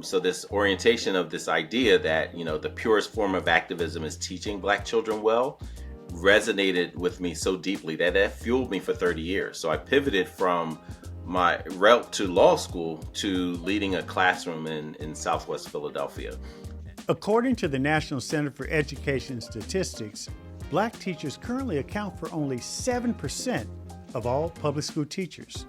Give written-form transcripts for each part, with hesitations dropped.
So this orientation of this idea that, the purest form of activism is teaching Black children well resonated with me so deeply that fueled me for 30 years. So I pivoted from my route to law school to leading a classroom in Southwest Philadelphia. According to the National Center for Education Statistics, Black teachers currently account for only 7% of all public school teachers.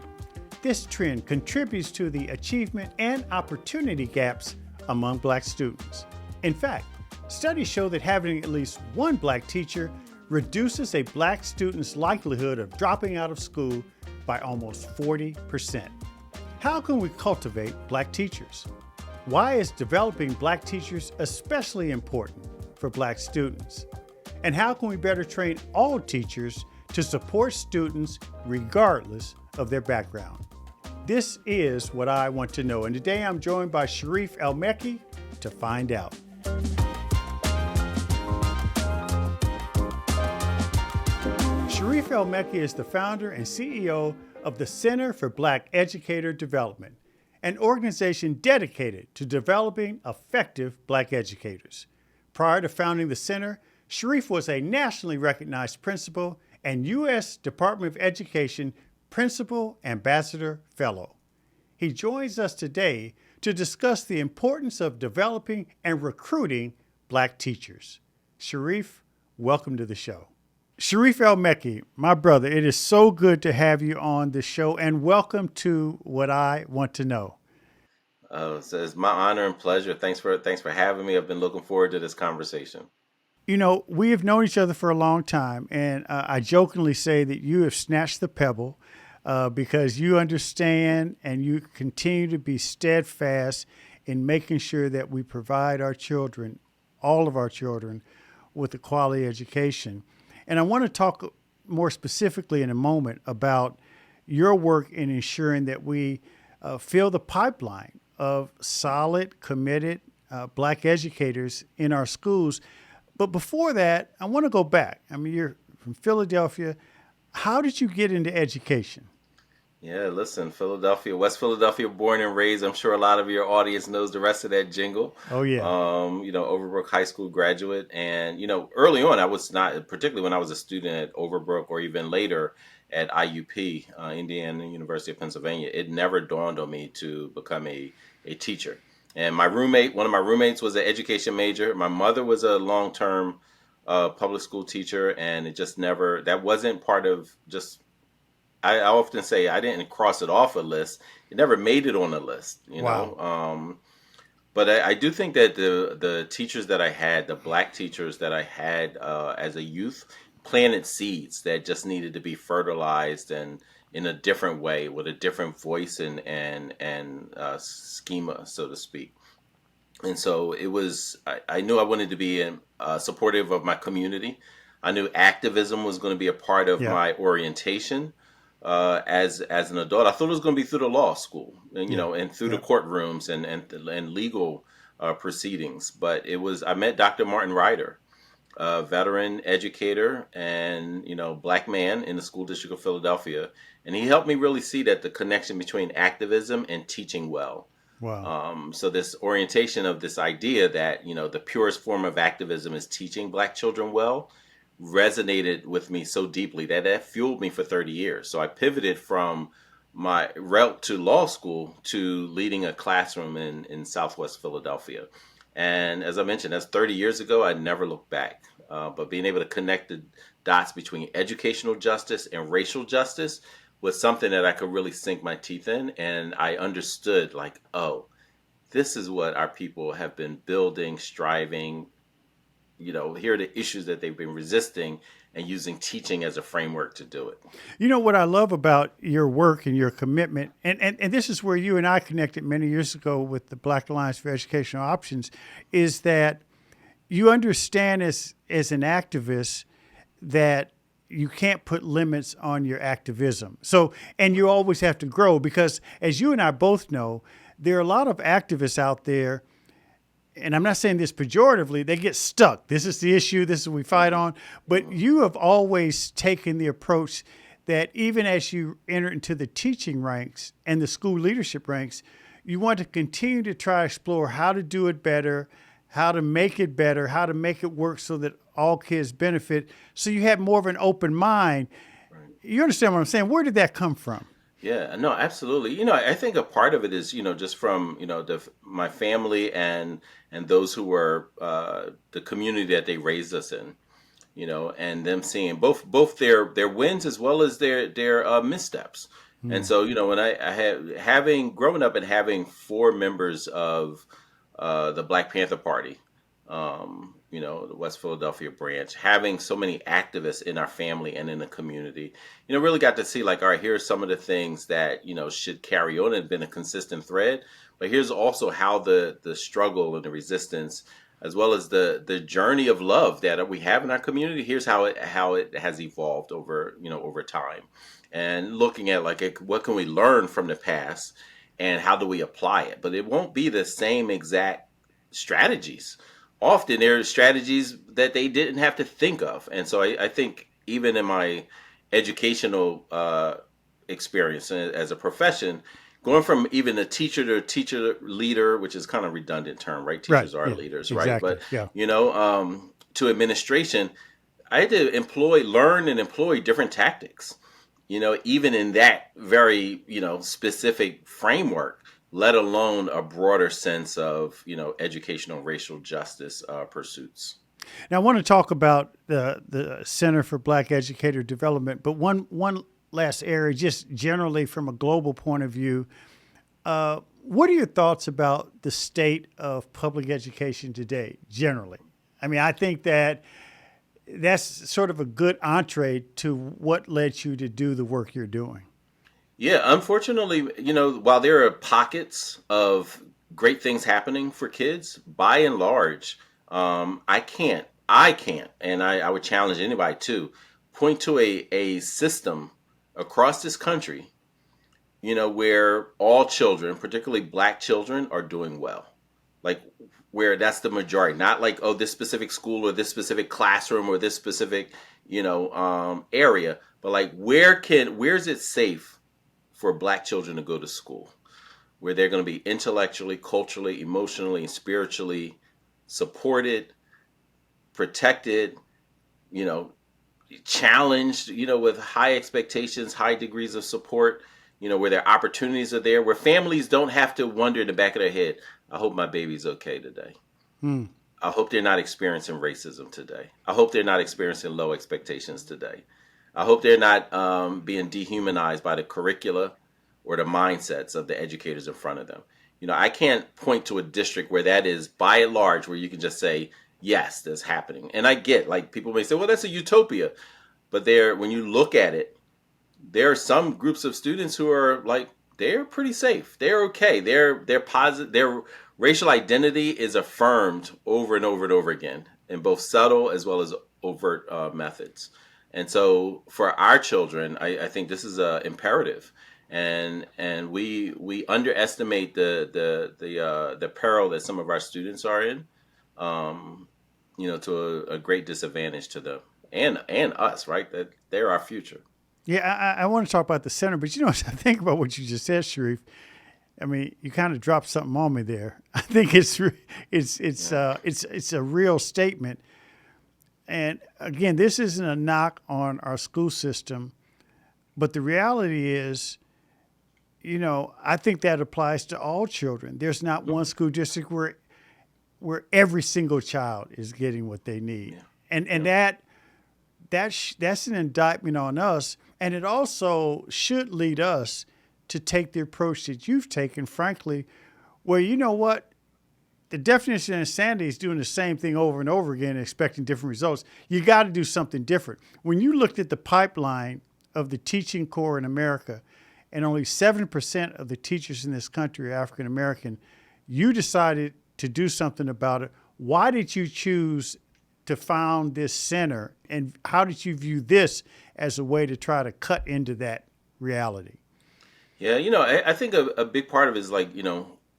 This trend contributes to the achievement and opportunity gaps among Black students. In fact, studies show that having at least one Black teacher reduces a Black student's likelihood of dropping out of school by almost 40%. How can we cultivate Black teachers? Why is developing Black teachers especially important for Black students? And how can we better train all teachers to support students regardless of their background? This is what I want to know. And today I'm joined by Sharif El-Mekki to find out. Sharif El-Mekki is the founder and CEO of the Center for Black Educator Development, an organization dedicated to developing effective Black educators. Prior to founding the center, Sharif was a nationally recognized principal and U.S. Department of Education Principal Ambassador Fellow. He joins us today to discuss the importance of developing and recruiting Black teachers. Sharif, welcome to the show. Sharif El-Mekki, my brother, it is so good to have you on the show, and welcome to What I Want to Know. So it's my honor and pleasure. Thanks for having me. I've been looking forward to this conversation. You know, we have known each other for a long time, and I jokingly say that you have snatched the pebble because you understand and you continue to be steadfast in making sure that we provide our children, all of our children, with a quality education. And I want to talk more specifically in a moment about your work in ensuring that we fill the pipeline of solid, committed Black educators in our schools. But before that, I want to go back. I mean, you're from Philadelphia. How did you get into education? Yeah, listen, Philadelphia, West Philadelphia, born and raised. I'm sure a lot of your audience knows the rest of that jingle. Oh, yeah. Overbrook High School graduate. And, early on, I was not, particularly when I was a student at Overbrook or even later at IUP, Indiana University of Pennsylvania, it never dawned on me to become a teacher. And one of my roommates was an education major. My mother was a long-term public school teacher, and it just never, that wasn't part of just, I often say I didn't cross it off a list. It never made it on a list, Wow. But I do think that the teachers that I had, the Black teachers that I had as a youth, planted seeds that just needed to be fertilized and in a different way with a different voice and schema, so to speak. And so it was, I knew I wanted to be supportive of my community. I knew activism was going to be a part of my orientation as an adult. I thought it was going to be through the law school and, and through the courtrooms and legal proceedings. But I met Dr. Martin Ryder, a veteran educator and, Black man in the school district of Philadelphia. And he helped me really see that the connection between activism and teaching well. Wow. So this orientation of this idea that, the purest form of activism is teaching Black children well resonated with me so deeply that fueled me for 30 years. So I pivoted from my route to law school to leading a classroom in Southwest Philadelphia. And as I mentioned, that's 30 years ago. I never looked back. But being able to connect the dots between educational justice and racial justice was something that I could really sink my teeth in. And I understood this is what our people have been building, striving. Here are the issues that they've been resisting and using teaching as a framework to do it. You know what I love about your work and your commitment, and this is where you and I connected many years ago with the Black Alliance for Educational Options, is that you understand as an activist that you can't put limits on your activism. So, and you always have to grow because, as you and I both know, there are a lot of activists out there, and I'm not saying this pejoratively, they get stuck. This is the issue, this is what we fight on. But you have always taken the approach that even as you enter into the teaching ranks and the school leadership ranks, You want to continue to try to explore how to do it better, how to make it better, how to make it work so that all kids benefit. So you have more of an open mind. Right. You understand what I'm saying? Where did that come from? Yeah, no, absolutely. I think a part of it is, just from, my family and those who were the community that they raised us in, and them seeing both their wins as well as their missteps. And Hmm. so, when I had having growing up and having four members of the Black Panther Party, the West Philadelphia branch, having so many activists in our family and in the community, really got to see like, all right, here's some of the things that should carry on and been a consistent thread. But here's also how the struggle and the resistance, as well as the journey of love that we have in our community. Here's how it has evolved over time, and looking at like what can we learn from the past, and how do we apply it. But it won't be the same exact strategies. Often there are strategies that they didn't have to think of, and so I think even in my educational experience as a profession, going from even a teacher to a teacher leader, which is kind of redundant term, right? Right. Teachers are Yeah. leaders, right? Exactly. But Yeah. to administration, I had to learn and employ different tactics. Even in that very specific framework, let alone a broader sense of educational racial justice pursuits. Now I want to talk about the Center for Black Educator Development, but one last area, just generally from a global point of view. What are your thoughts about the state of public education today, generally? I mean, I think that that's sort of a good entree to what led you to do the work you're doing. Yeah, unfortunately, while there are pockets of great things happening for kids, by and large, I can't, and I would challenge anybody to point to a system across this country, where all children, particularly black children, are doing well. Like where that's the majority, not like, oh, this specific school or this specific classroom or this specific, area, but like where's it safe for black children to go to school, where they're going to be intellectually, culturally, emotionally, and spiritually supported, protected, you know, challenged, with high expectations, high degrees of support, where their opportunities are there, where families don't have to wonder in the back of their head, I hope my baby's okay today. Hmm. I hope they're not experiencing racism today. I hope they're not experiencing low expectations today. I hope they're not being dehumanized by the curricula or the mindsets of the educators in front of them. I can't point to a district where that is by and large, where you can just say, yes, that's happening. And I get, like, people may say, well, that's a utopia. But when you look at it, there are some groups of students who are like, they're pretty safe. They're okay. They're positive. Their racial identity is affirmed over and over and over again in both subtle as well as overt methods. And so for our children, I think this is a imperative, and we underestimate the peril that some of our students are in, to a great disadvantage to them and us, right? That they're our future. Yeah, I want to talk about the center, but as I think about what you just said, Sharif, I mean, you kind of dropped something on me there. I think Yeah. it's a real statement. And again, this isn't a knock on our school system, but the reality is, I think that applies to all children. There's not one Mhm. school district where every single child is getting what they need, Yeah. and Yeah. that's an indictment on us, and it also should lead us to take the approach that you've taken, frankly, where what the definition of insanity is doing the same thing over and over again, expecting different results. You got to do something different. When you looked at the pipeline of the teaching corps in America, and only 7% of the teachers in this country are African American, you decided to do something about it. Why did you choose to found this center, and how did you view this as a way to try to cut into that reality? Yeah, I think a big part of it is like,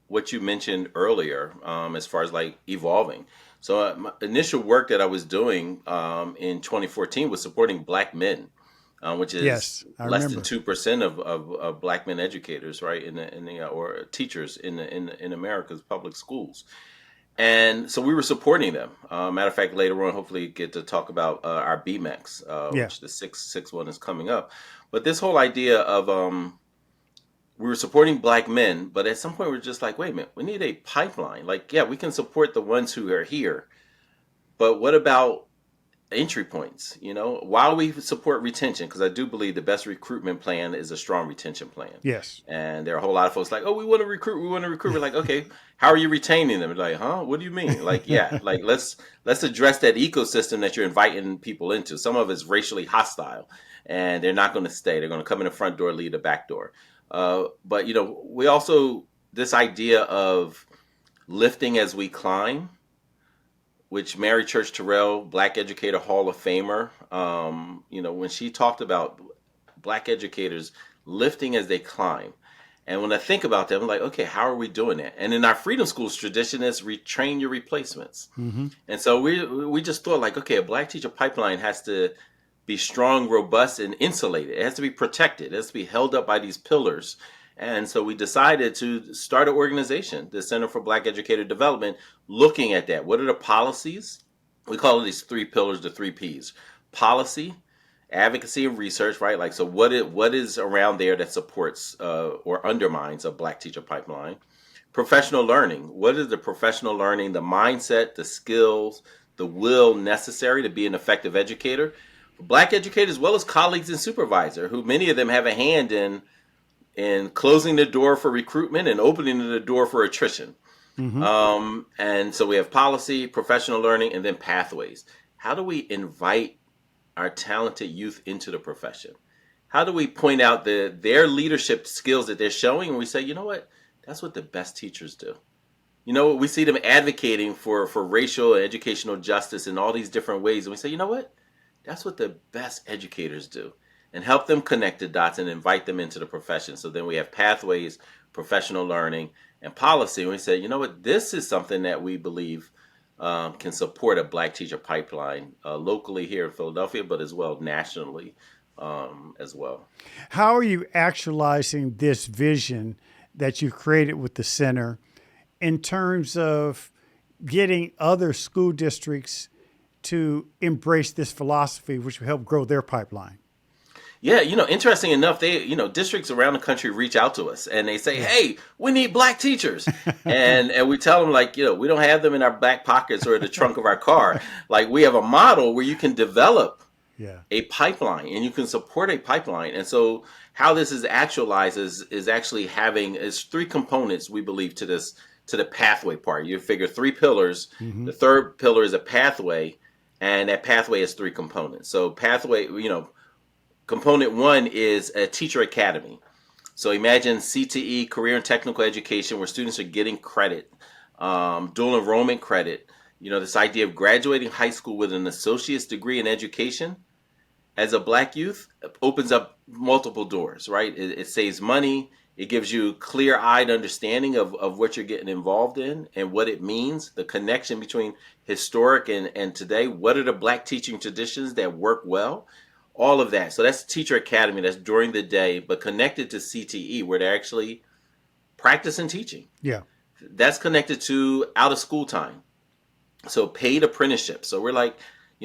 what you mentioned earlier, as far as like evolving. So my initial work that I was doing in 2014 was supporting black men which is Yes, I less than remember. 2% of black men educators, right, in the or teachers in America's public schools. And so we were supporting them. Matter of fact, later on, hopefully, get to talk about our BMEX, Yeah. which the six one is coming up. But this whole idea of we were supporting black men, but at some point we're just like, wait a minute, we need a pipeline. Like, yeah, we can support the ones who are here, but what about entry points? While we support retention, because I do believe the best recruitment plan is a strong retention plan. Yes. And there are a whole lot of folks like, oh, we want to recruit, we want to recruit. We're like, okay, how are you retaining them? Like, huh? What do you mean? Like, yeah, like let's address that ecosystem that you're inviting people into. Some of it's racially hostile, and they're not going to stay. They're going to come in the front door, leave the back door. But we also this idea of lifting as we climb, which Mary Church Terrell, Black Educator Hall of Famer, when she talked about black educators lifting as they climb. And when I think about that, I'm like, okay, how are we doing that? And in our Freedom Schools tradition, is retrain your replacements. Mm-hmm. And so we just thought like, okay, a black teacher pipeline has to be strong, robust, and insulated. It has to be protected. It has to be held up by these pillars. And so we decided to start an organization, the Center for Black Educator Development, looking at that. What are the policies? We call these three pillars the three Ps: policy, advocacy, and research. Right? Like, so what is around there that supports or undermines a black teacher pipeline? Professional learning. What is the professional learning, the mindset, the skills, the will necessary to be an effective educator? Black educators, as well as colleagues and supervisor, who many of them have a hand in closing the door for recruitment and opening the door for attrition. Mm-hmm. And so we have policy, professional learning, and then pathways. How do we invite our talented youth into the profession? How do we point out their leadership skills that they're showing, and we say, you know what, that's what the best teachers do. We see them advocating for racial and educational justice in all these different ways, and we say, you know what, that's what the best educators do, and help them connect the dots and invite them into the profession. So then we have pathways, professional learning, and policy. And we say, you know what, this is something that we believe can support a black teacher pipeline locally here in Philadelphia, but as well nationally as well. How are you actualizing this vision that you created with the center in terms of getting other school districts to embrace this philosophy, which will help grow their pipeline? Yeah, interesting enough, districts around the country reach out to us and they say, Yeah. "Hey, we need black teachers," and we tell them like, we don't have them in our back pockets or the trunk of our car. Like, we have a model where you can develop Yeah. a pipeline and you can support a pipeline. And so, how this is actualized is actually having is three components we believe to the pathway part. You figure three pillars. Mm-hmm. The third pillar is a pathway, and that pathway has three components. So pathway, component one is a teacher academy. So imagine CTE, career and technical education, where students are getting credit, dual enrollment credit. This idea of graduating high school with an associate's degree in education as a black youth opens up multiple doors, right? It saves money. It gives you clear-eyed understanding of what you're getting involved in and what it means, the connection between historic and today. What are the black teaching traditions that work well? All of that. So that's Teacher Academy. That's during the day, but connected to CTE, where they're actually practicing teaching. Yeah. That's connected to out of school time. So paid apprenticeship. So we're like,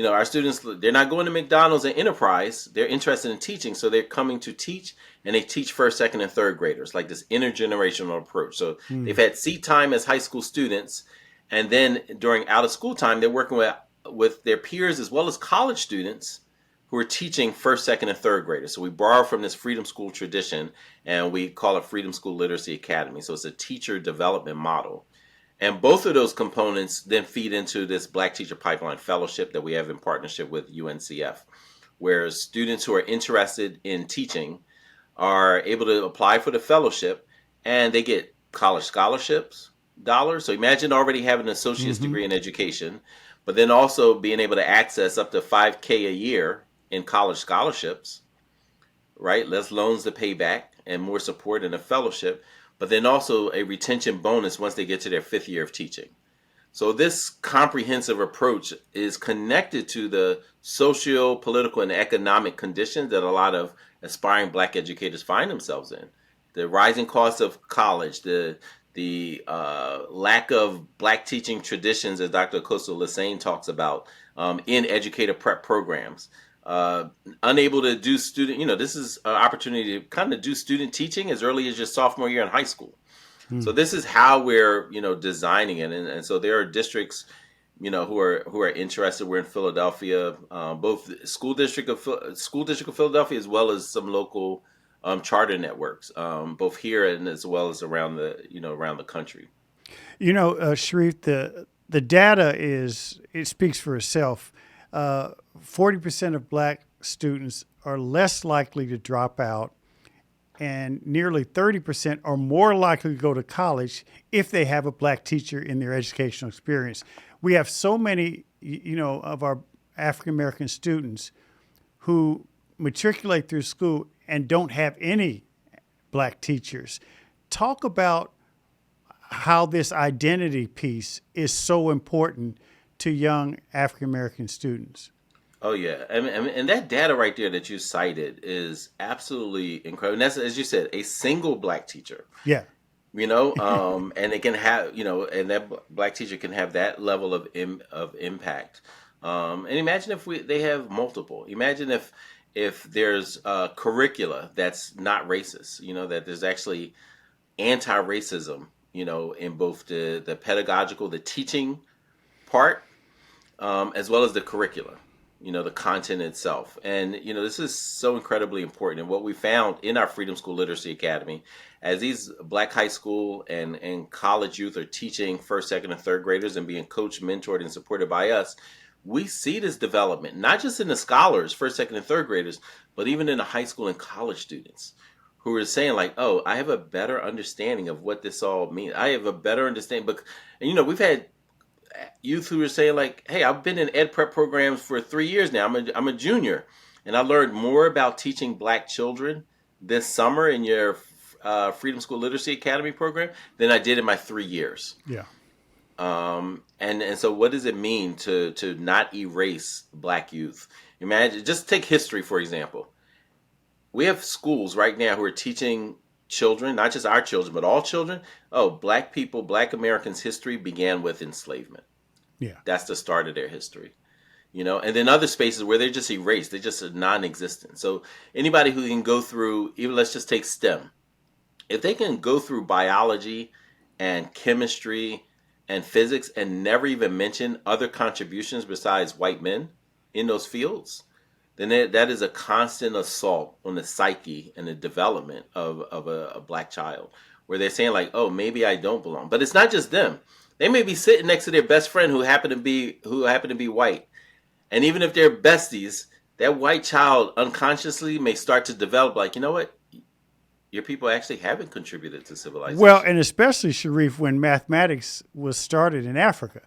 our students, they're not going to McDonald's and Enterprise. They're interested in teaching. So they're coming to teach, and they teach first, second, and third graders, like this intergenerational approach. So they've had seat time as high school students. And then during out of school time, they're working with their peers as well as college students who are teaching first, second, and third graders. So we borrow from this Freedom School tradition, and we call it Freedom School Literacy Academy. So it's a teacher development model. And both of those components then feed into this Black Teacher Pipeline Fellowship that we have in partnership with UNCF, where students who are interested in teaching are able to apply for the fellowship, and they get college scholarships, dollars. So imagine already having an associate's Mm-hmm. degree in education, but then also being able to access up to $5K a year in college scholarships, right? Less loans to pay back and more support in a fellowship, but then also a retention bonus once they get to their fifth year of teaching. So this comprehensive approach is connected to the socio, political, and economic conditions that a lot of aspiring Black educators find themselves in. The rising cost of college, the lack of Black teaching traditions, as Dr. Acosta Lassane talks about, in educator prep programs. Uh, Unable to do student, this is an opportunity to kind of do student teaching as early as your sophomore year in high school. Hmm. So this is how we're, designing it, and so there are districts, who are interested. We're in Philadelphia, both school district of Philadelphia, as well as some local charter networks, both here and as well as around the country. Sharif, the data it speaks for itself. 40% of Black students are less likely to drop out, and nearly 30% are more likely to go to college if they have a Black teacher in their educational experience. We have so many, of our African American students who matriculate through school and don't have any Black teachers. Talk about how this identity piece is so important to young African American students. Oh yeah, and that data right there that you cited is absolutely incredible. And that's, as you said, a single Black teacher. Yeah. And it can have, and that Black teacher can have that level of impact. And imagine if they have multiple. Imagine if there's curricula that's not racist. That there's actually anti-racism. In both the pedagogical, the teaching part, as well as the curricula. The content itself. And, this is so incredibly important. And what we found in our Freedom School Literacy Academy, as these Black high school and college youth are teaching first, second, and third graders and being coached, mentored, and supported by us, we see this development, not just in the scholars, first, second, and third graders, but even in the high school and college students who are saying like, oh, I have a better understanding of what this all means. I have a better understanding. But, and, we've had youth who are saying like, hey, I've been in ed prep programs for 3 years now. I'm a junior, and I learned more about teaching Black children this summer in your Freedom School Literacy Academy program than I did in my 3 years. Yeah. And so what does it mean to not erase Black youth? Imagine, just take history, for example. We have schools right now who are teaching children, not just our children, but all children. Oh, Black people, Black Americans' history began with enslavement. Yeah. That's the start of their history. And then other spaces where they're just erased, they're just non-existent. So anybody who can go through, even let's just take STEM, if they can go through biology and chemistry and physics and never even mention other contributions besides white men in those fields, then that is a constant assault on the psyche and the development of a Black child, where they're saying like, oh, maybe I don't belong. But it's not just them. They may be sitting next to their best friend who happen to be white. And even if they're besties, that white child unconsciously may start to develop like, you know what? Your people actually haven't contributed to civilization. Well, and especially, Sharif, when mathematics was started in Africa.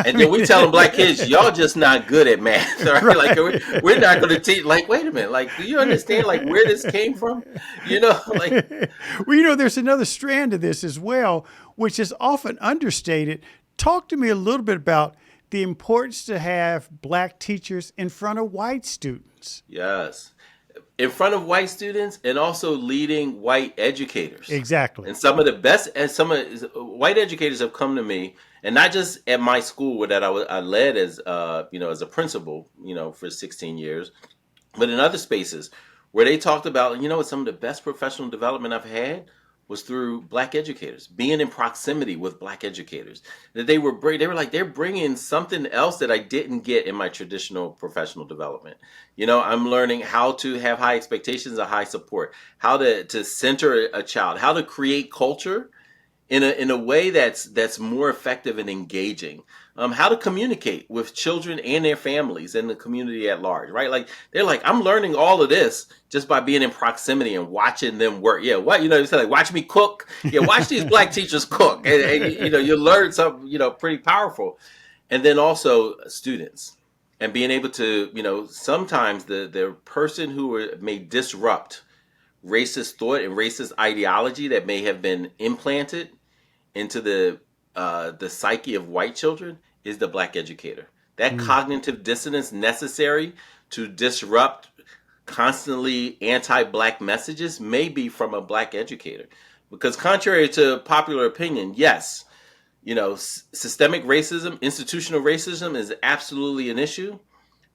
And then we telling Black kids, y'all just not good at math, right? Right. Like we're not going to teach. Like, wait a minute, like, do you understand like where this came from? Like. Well, there's another strand to this as well, which is often understated. Talk to me a little bit about the importance to have Black teachers in front of white students. Yes, in front of white students, and also leading white educators. Exactly. And some of the best, and white educators have come to me, and not just at my school that I led as as a principal, for 16 years, but in other spaces where they talked about, some of the best professional development I've had was through Black educators, being in proximity with Black educators. That they were like, they're bringing something else that I didn't get in my traditional professional development. I'm learning how to have high expectations and high support, how to center a child, how to create culture in a way that's more effective and engaging. How to communicate with children and their families and the community at large, right? Like they're like, I'm learning all of this just by being in proximity and watching them work. Yeah, what you say, like, watch me cook. Yeah, watch these Black teachers cook, and you learn something pretty powerful. And then also students, and being able to sometimes the person who may disrupt racist thought and racist ideology that may have been implanted into the the psyche of white children is the black educator. That Mm. cognitive dissonance necessary to disrupt constantly anti-black messages may be from a black educator. Because contrary to popular opinion, yes, systemic racism, institutional racism is absolutely an issue,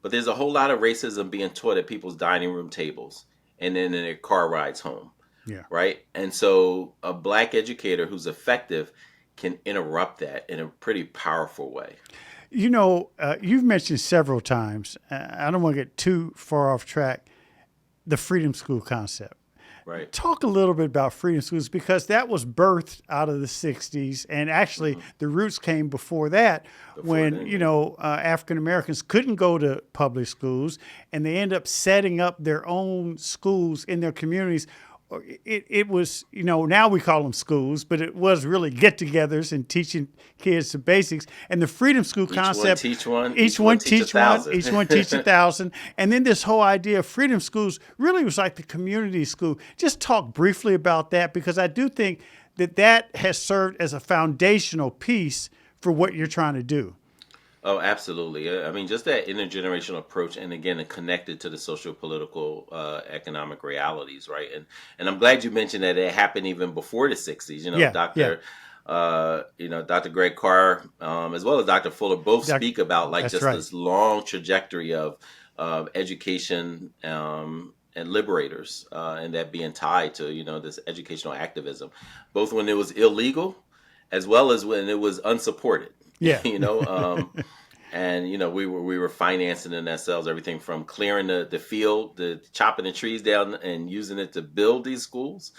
but there's a whole lot of racism being taught at people's dining room tables and then in their car rides home, Yeah. right? And so a black educator who's effective can interrupt that in a pretty powerful way. You've mentioned several times, I don't want to get too far off track, the freedom school concept. Right. Talk a little bit about freedom schools because that was birthed out of the 60s. And actually, the roots came before that Before when, then, yeah. African Americans couldn't go to public schools and they end up setting up their own schools in their communities. It was, now we call them schools, but it was really get togethers and teaching kids the basics. And the freedom school Each one concept, teach one, each one teach a teach one, thousand. each one teach 1,000. And then this whole idea of freedom schools really was like the community school. Just talk briefly about that because I do think that has served as a foundational piece for what you're trying to do. Oh, absolutely. I mean, just that intergenerational approach, and again, it connected to the social, political, economic realities, right? And I'm glad you mentioned that it happened even before the '60s. Yeah, yeah. Dr. Greg Carr, as well as Dr. Fuller, both speak about like That's just right. this long trajectory of education and liberators, and that being tied to this educational activism, both when it was illegal as well as when it was unsupported. Yeah. you know, and we were financing in ourselves everything from clearing the field, the chopping the trees down and using it to build these schools.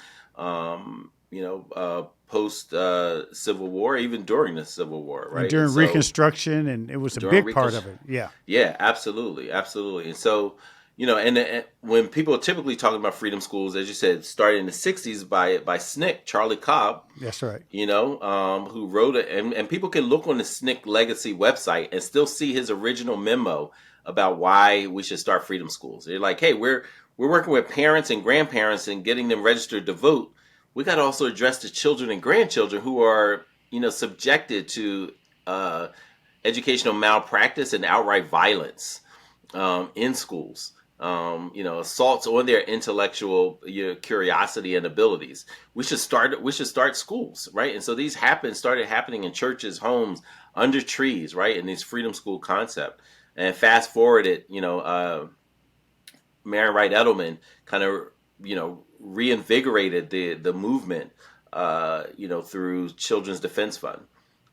Post Civil War, even during the Civil War, And right? And during so Reconstruction, and it was a during big part of it. Yeah. yeah, absolutely, absolutely. And so, and when people are typically talking about freedom schools, as you said, started in the '60s by SNCC, Charlie Cobb, That's right. who wrote it, and people can look on the SNCC Legacy website and still see his original memo about why we should start freedom schools. They're like, hey, we're working with parents and grandparents and getting them registered to vote. We got to also address the children and grandchildren who are, subjected to educational malpractice and outright violence in schools. Assaults on their intellectual curiosity and abilities. We should start schools, right? And so these started happening in churches, homes, under trees, right? In this freedom school concept. And fast forward it, Marian Wright Edelman kind of, reinvigorated the movement, through Children's Defense Fund.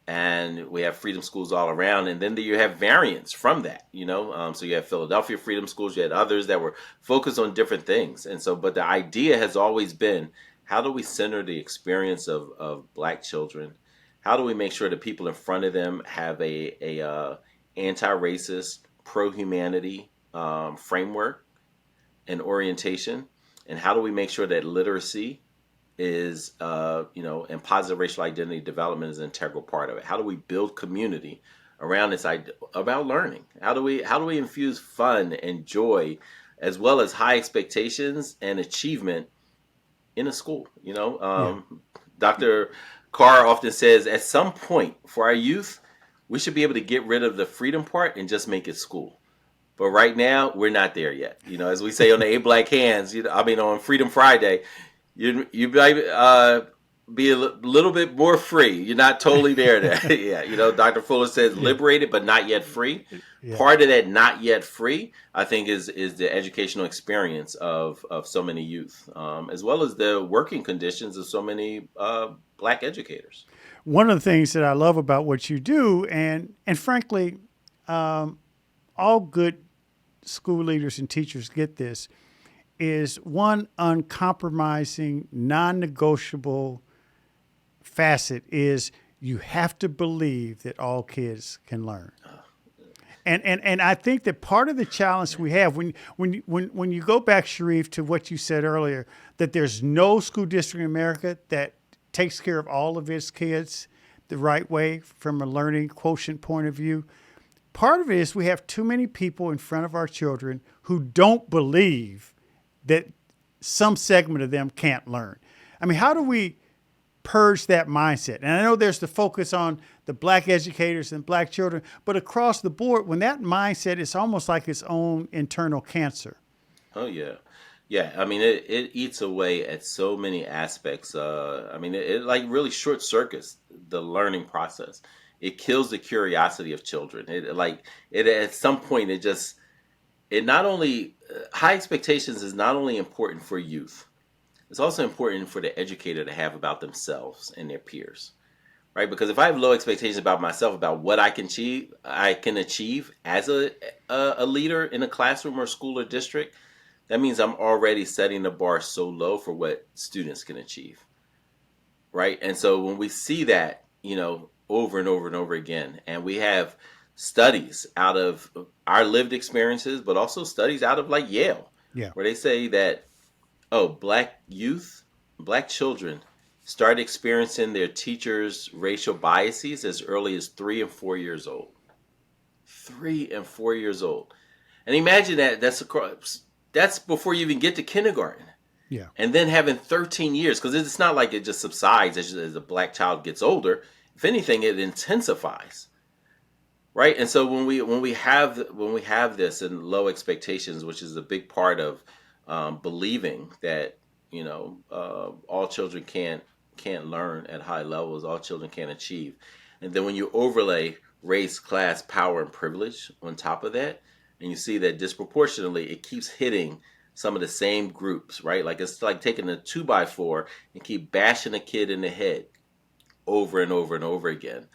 And we have freedom schools all around, and then you have variants from that, so you have Philadelphia freedom schools, you had others that were focused on different things. And so, but the idea has always been, how do we center the experience of black children? How do we make sure the people in front of them have a anti-racist, pro-humanity framework and orientation? And how do we make sure that literacy is, and positive racial identity development is an integral part of it? How do we build community around this idea about learning? How do we infuse fun and joy, as well as high expectations and achievement in a school? Dr. Carr often says, at some point for our youth, we should be able to get rid of the freedom part and just make it school. But right now, we're not there yet. As we say on the Eight Black Hands, on Freedom Friday, you might be a little bit more free. You're not totally there. Yeah, Dr. Fuller says liberated but not yet free. Yeah. Part of that not yet free, I think, is the educational experience of so many youth, as well as the working conditions of so many black educators. One of the things that I love about what you do, and frankly, all good school leaders and teachers get this, is one uncompromising, non-negotiable facet is you have to believe that all kids can learn. And I think that part of the challenge we have when you go back, Sharif, to what you said earlier, that there's no school district in America that takes care of all of its kids the right way from a learning quotient point of view. Part of it is we have too many people in front of our children who don't believe that some segment of them can't learn. I mean, how do we purge that mindset? And I know there's the focus on the black educators and black children, but across the board, when that mindset is almost like its own internal cancer. Oh yeah, yeah. I mean, it eats away at so many aspects. I mean, it like really short circuits the learning process. It kills the curiosity of children. It at some point it just it not only high expectations is not only important for youth. It's also important for the educator to have about themselves and their peers, right? Because if I have low expectations about myself, about what I can achieve as a leader in a classroom or school or district, that means I'm already setting the bar so low for what students can achieve, right? And so when we see that, over and over and over again, and we have studies out of our lived experiences, but also studies out of like Yale, Yeah. where they say that, oh, black youth, black children start experiencing their teachers' racial biases as early as 3 and 4 years old. 3 and 4 years old. And imagine that's before you even get to kindergarten. Yeah. And then having 13 years, because it's not like it just subsides as a black child gets older. If anything, it intensifies, right? And so when we have this and low expectations, which is a big part of believing that all children can't learn at high levels, all children can't achieve, and then when you overlay race, class, power, and privilege on top of that, and you see that disproportionately it keeps hitting some of the same groups, right? Like it's like taking a 2x4 and keep bashing a kid in the head over and over and over again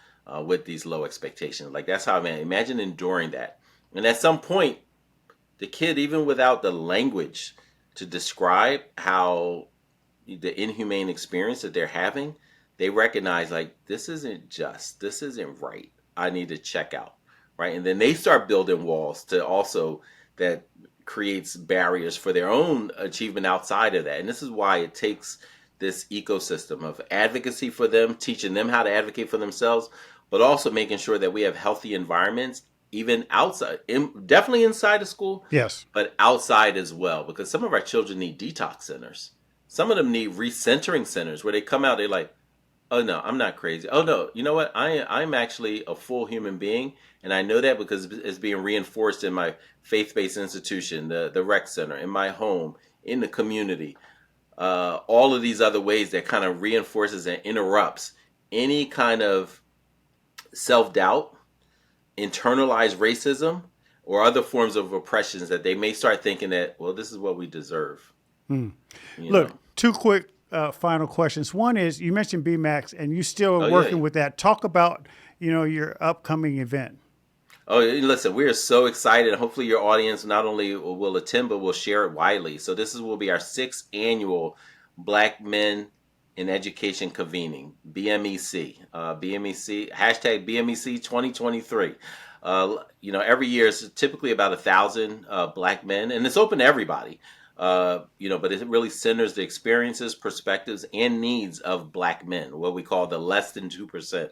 with these low expectations. Like that's how, man, imagine enduring that. And at some point, the kid, even without the language to describe how the inhumane experience that they're having, they recognize like this isn't just, this isn't right. I need to check out, right? And then they start building walls to also that creates barriers for their own achievement outside of that. And this is why it takes this ecosystem of advocacy for them, teaching them how to advocate for themselves, but also making sure that we have healthy environments, even outside, definitely inside of school, Yes. but outside as well, because some of our children need detox centers. Some of them need recentering centers where they come out, they're like, oh no, I'm not crazy. Oh no, you know what? I'm actually a full human being, and I know that because it's being reinforced in my faith-based institution, the rec center, in my home, in the community. All of these other ways that kind of reinforces and interrupts any kind of self-doubt, internalized racism, or other forms of oppressions that they may start thinking that, well, this is what we deserve. You Look, know? two quick final questions. One is you mentioned BMAX, and you still are Oh working yeah. with that. Talk about your upcoming event. Oh, listen, we are so excited. Hopefully, your audience not only will attend, but will share it widely. So, this will be our sixth annual Black Men in Education Convening, BMEC. BMEC, hashtag BMEC 2023. Every year it's typically about 1,000 Black men, and it's open to everybody. But it really centers the experiences, perspectives, and needs of Black men, what we call the less than 2%.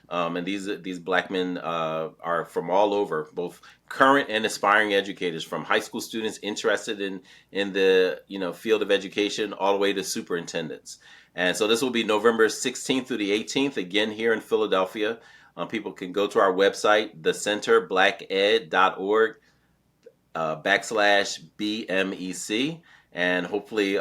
And these black men are from all over, both current and aspiring educators, from high school students interested in the field of education, all the way to superintendents. And so this will be November 16th through the 18th, again here in Philadelphia. People can go to our website, thecenterblacked.org /BMEC, and hopefully,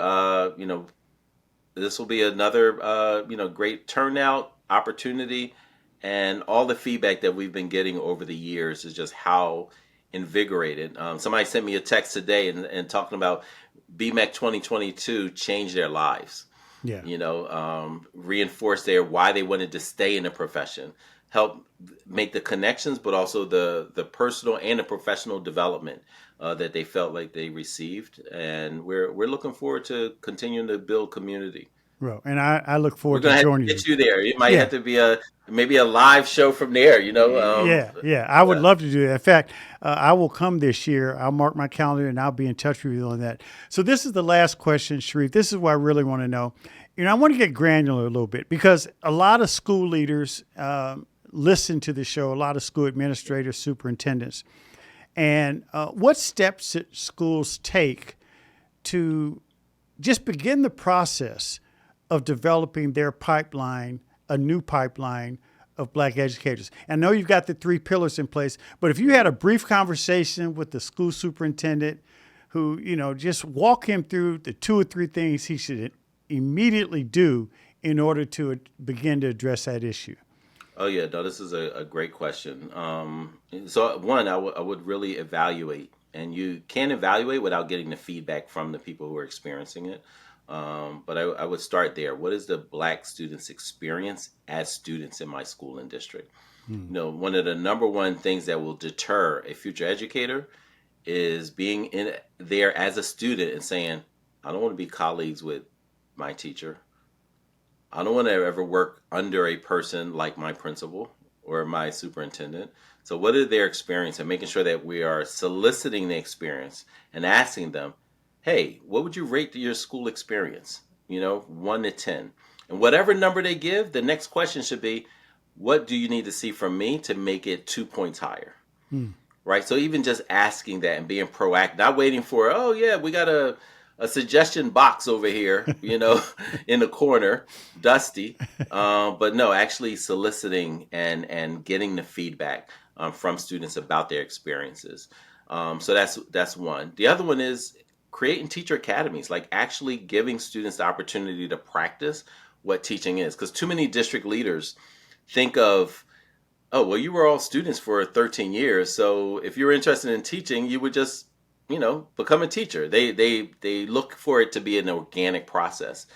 this will be another great turnout opportunity, and all the feedback that we've been getting over the years is just how invigorated. Somebody sent me a text today and talking about BMEC 2022 changed their lives. Yeah. Reinforce why they wanted to stay in the profession, help make the connections, but also the personal and the professional development that they felt like they received. And we're looking forward to continuing to build community. Well, and I look We're forward to gonna have to joining you. get you there. It might Yeah. have to be maybe a live show from there. Yeah. I would Yeah. love to do that. In fact, I will come this year. I'll mark my calendar and I'll be in touch with you on that. So this is the last question, Sharif. This is what I really want to know. I want to get granular a little bit because a lot of school leaders listen to the show, a lot of school administrators, superintendents. And what steps schools take to just begin the process of developing their pipeline, a new pipeline of Black educators? I know you've got the 3 pillars in place, but if you had a brief conversation with the school superintendent who, just walk him through the 2 or 3 things he should immediately do in order to begin to address that issue. Oh yeah, no, this is a great question. So one, I would really evaluate, and you can evaluate without getting the feedback from the people who are experiencing it. But I would start there. What is the Black students' experience as students in my school and district? One of the number one things that will deter a future educator is being in there as a student and saying, I don't want to be colleagues with my teacher. I don't want to ever work under a person like my principal or my superintendent. So what is their experience, and making sure that we are soliciting the experience and asking them, hey, what would you rate your school experience? 1 to 10. And whatever number they give, the next question should be, what do you need to see from me to make it 2 points higher? Right? So even just asking that and being proactive, not waiting for, oh yeah, we got a suggestion box over here, in the corner, dusty. But no, actually soliciting and getting the feedback from students about their experiences. So that's one. The other one is creating teacher academies, like actually giving students the opportunity to practice what teaching is. Because too many district leaders think of, oh, well, you were all students for 13 years. So if you're interested in teaching, you would just become a teacher. They look for it to be an organic process,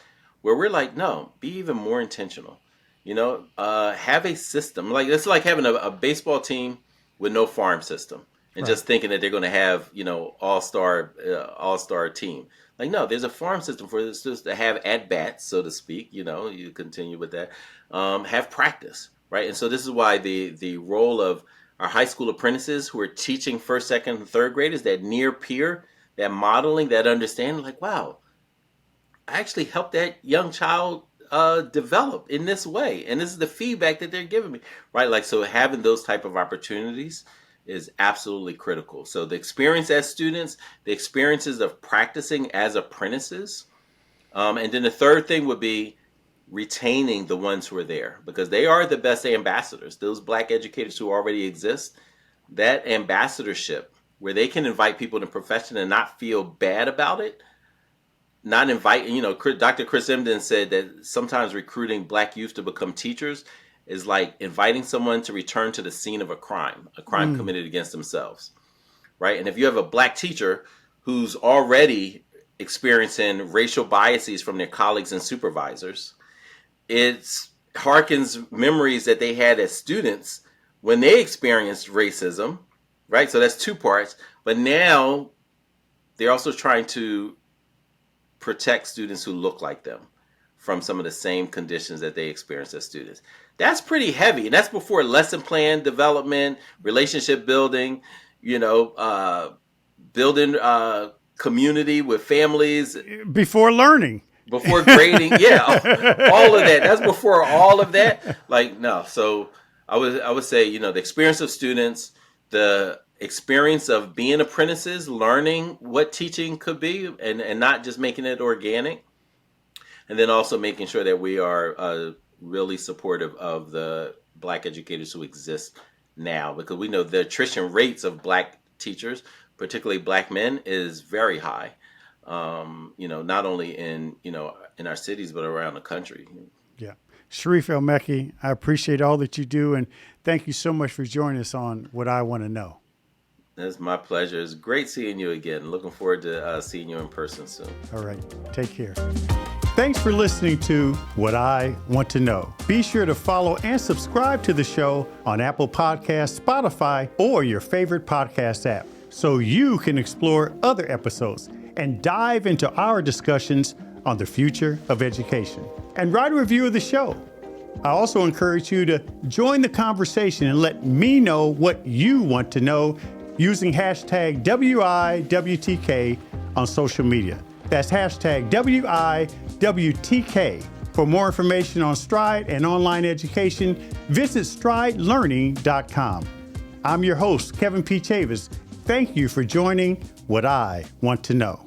where we're like, no, be even more intentional. Have a system. Like it's like having a baseball team with no farm system and just thinking that they're going to have all-star team. Like, no, there's a farm system for this, just to have at bats, so to speak. You continue with that. Have practice, right? And so this is why the role of our high school apprentices who are teaching first, second, and third graders, that near peer, that modeling, that understanding, like, wow, I actually helped that young child develop in this way. And this is the feedback that they're giving me, right? Like, so having those type of opportunities is absolutely critical. So the experience as students, the experiences of practicing as apprentices. And then the third thing would be retaining the ones who are there, because they are the best ambassadors. Those Black educators who already exist, that ambassadorship where they can invite people in the profession and not feel bad about it, not invite, Dr. Chris Emden said that sometimes recruiting Black youth to become teachers is like inviting someone to return to the scene of a crime committed against themselves, right? And if you have a Black teacher who's already experiencing racial biases from their colleagues and supervisors, it harkens memories that they had as students when they experienced racism, right? So that's 2 parts. But now they're also trying to protect students who look like them from some of the same conditions that they experienced as students. That's pretty heavy. And that's before lesson plan development, relationship building, building community with families. Before learning. Before grading, yeah, all of that. That's before all of that. Like, no. So I would say, the experience of students, the experience of being apprentices, learning what teaching could be, and not just making it organic. And then also making sure that we are really supportive of the Black educators who exist now, because we know the attrition rates of Black teachers, particularly Black men, is very high. Not only in our cities, but around the country. Yeah. Sharif El-Mekki, I appreciate all that you do, and thank you so much for joining us on What I Want to Know. It's my pleasure. It's great seeing you again. Looking forward to seeing you in person soon. All right. Take care. Thanks for listening to What I Want to Know. Be sure to follow and subscribe to the show on Apple Podcasts, Spotify, or your favorite podcast app, so you can explore other episodes and dive into our discussions on the future of education. And write a review of the show. I also encourage you to join the conversation and let me know what you want to know using hashtag WIWTK on social media. That's hashtag WIWTK. For more information on Stride and online education, visit stridelearning.com. I'm your host, Kevin P. Chavous. Thank you for joining What I Want to Know.